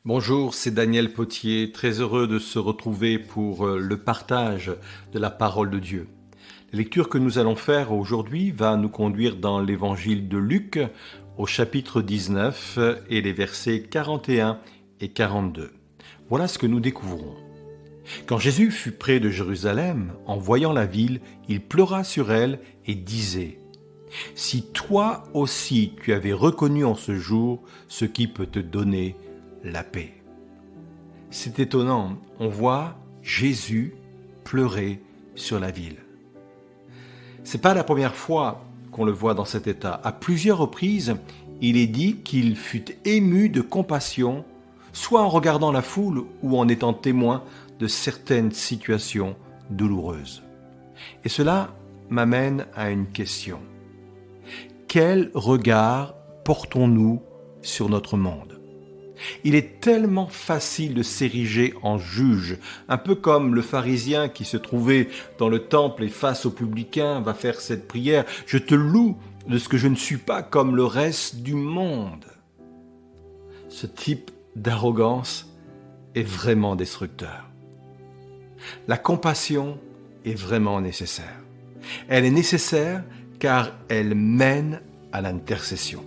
Bonjour, c'est Daniel Potier, très heureux de se retrouver pour le partage de la parole de Dieu. La lecture que nous allons faire aujourd'hui va nous conduire dans l'évangile de Luc au chapitre 19 et les versets 41 et 42. Voilà ce que nous découvrons. Quand Jésus fut près de Jérusalem, en voyant la ville, il pleura sur elle et disait : « Si toi aussi tu avais reconnu en ce jour ce qui peut te donner la paix. » C'est étonnant, on voit Jésus pleurer sur la ville. C'est pas la première fois qu'on le voit dans cet état. À plusieurs reprises, il est dit qu'il fut ému de compassion, soit en regardant la foule ou en étant témoin de certaines situations douloureuses. Et cela m'amène à une question. Quel regard portons-nous sur notre monde ? Il est tellement facile de s'ériger en juge, un peu comme le pharisien qui se trouvait dans le temple et face aux publicains va faire cette prière : « Je te loue de ce que je ne suis pas comme le reste du monde. » Ce type d'arrogance est vraiment destructeur. La compassion est vraiment nécessaire. Elle est nécessaire car elle mène à l'intercession.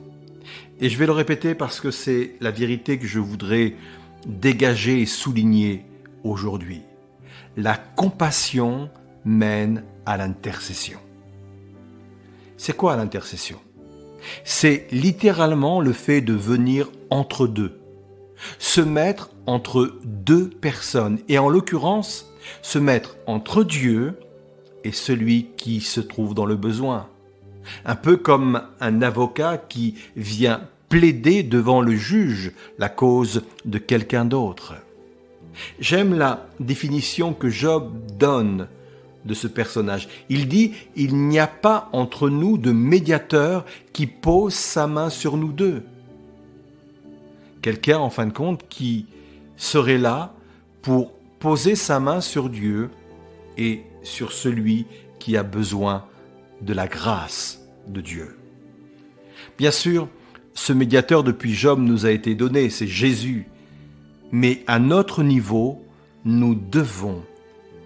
Et je vais le répéter parce que c'est la vérité que je voudrais dégager et souligner aujourd'hui. La compassion mène à l'intercession. C'est quoi l'intercession ? C'est littéralement le fait de venir entre deux, se mettre entre deux personnes, et en l'occurrence, se mettre entre Dieu et celui qui se trouve dans le besoin. Un peu comme un avocat qui vient plaider devant le juge la cause de quelqu'un d'autre. J'aime la définition que Job donne de ce personnage. Il dit : « Il n'y a pas entre nous de médiateur qui pose sa main sur nous deux. » Quelqu'un, en fin de compte, qui serait là pour poser sa main sur Dieu et sur celui qui a besoin de la grâce de Dieu. Bien sûr, ce médiateur depuis Job nous a été donné, c'est Jésus. Mais à notre niveau, nous devons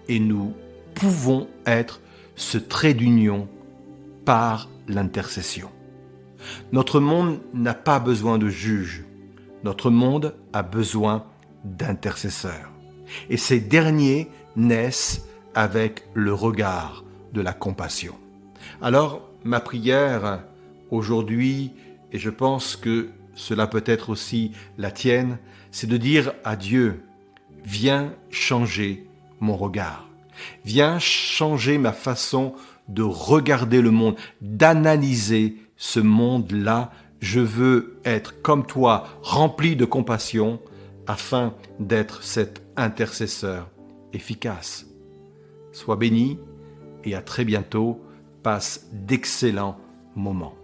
et nous pouvons être ce trait d'union par l'intercession. Notre monde n'a pas besoin de juges. Notre monde a besoin d'intercesseurs. Et ces derniers naissent avec le regard de la compassion. Alors, ma prière aujourd'hui, et je pense que cela peut être aussi la tienne, c'est de dire à Dieu : viens changer mon regard. Viens changer ma façon de regarder le monde, d'analyser ce monde-là. Je veux être comme toi, rempli de compassion, afin d'être cet intercesseur efficace. Sois béni et à très bientôt. Passe d'excellents moments.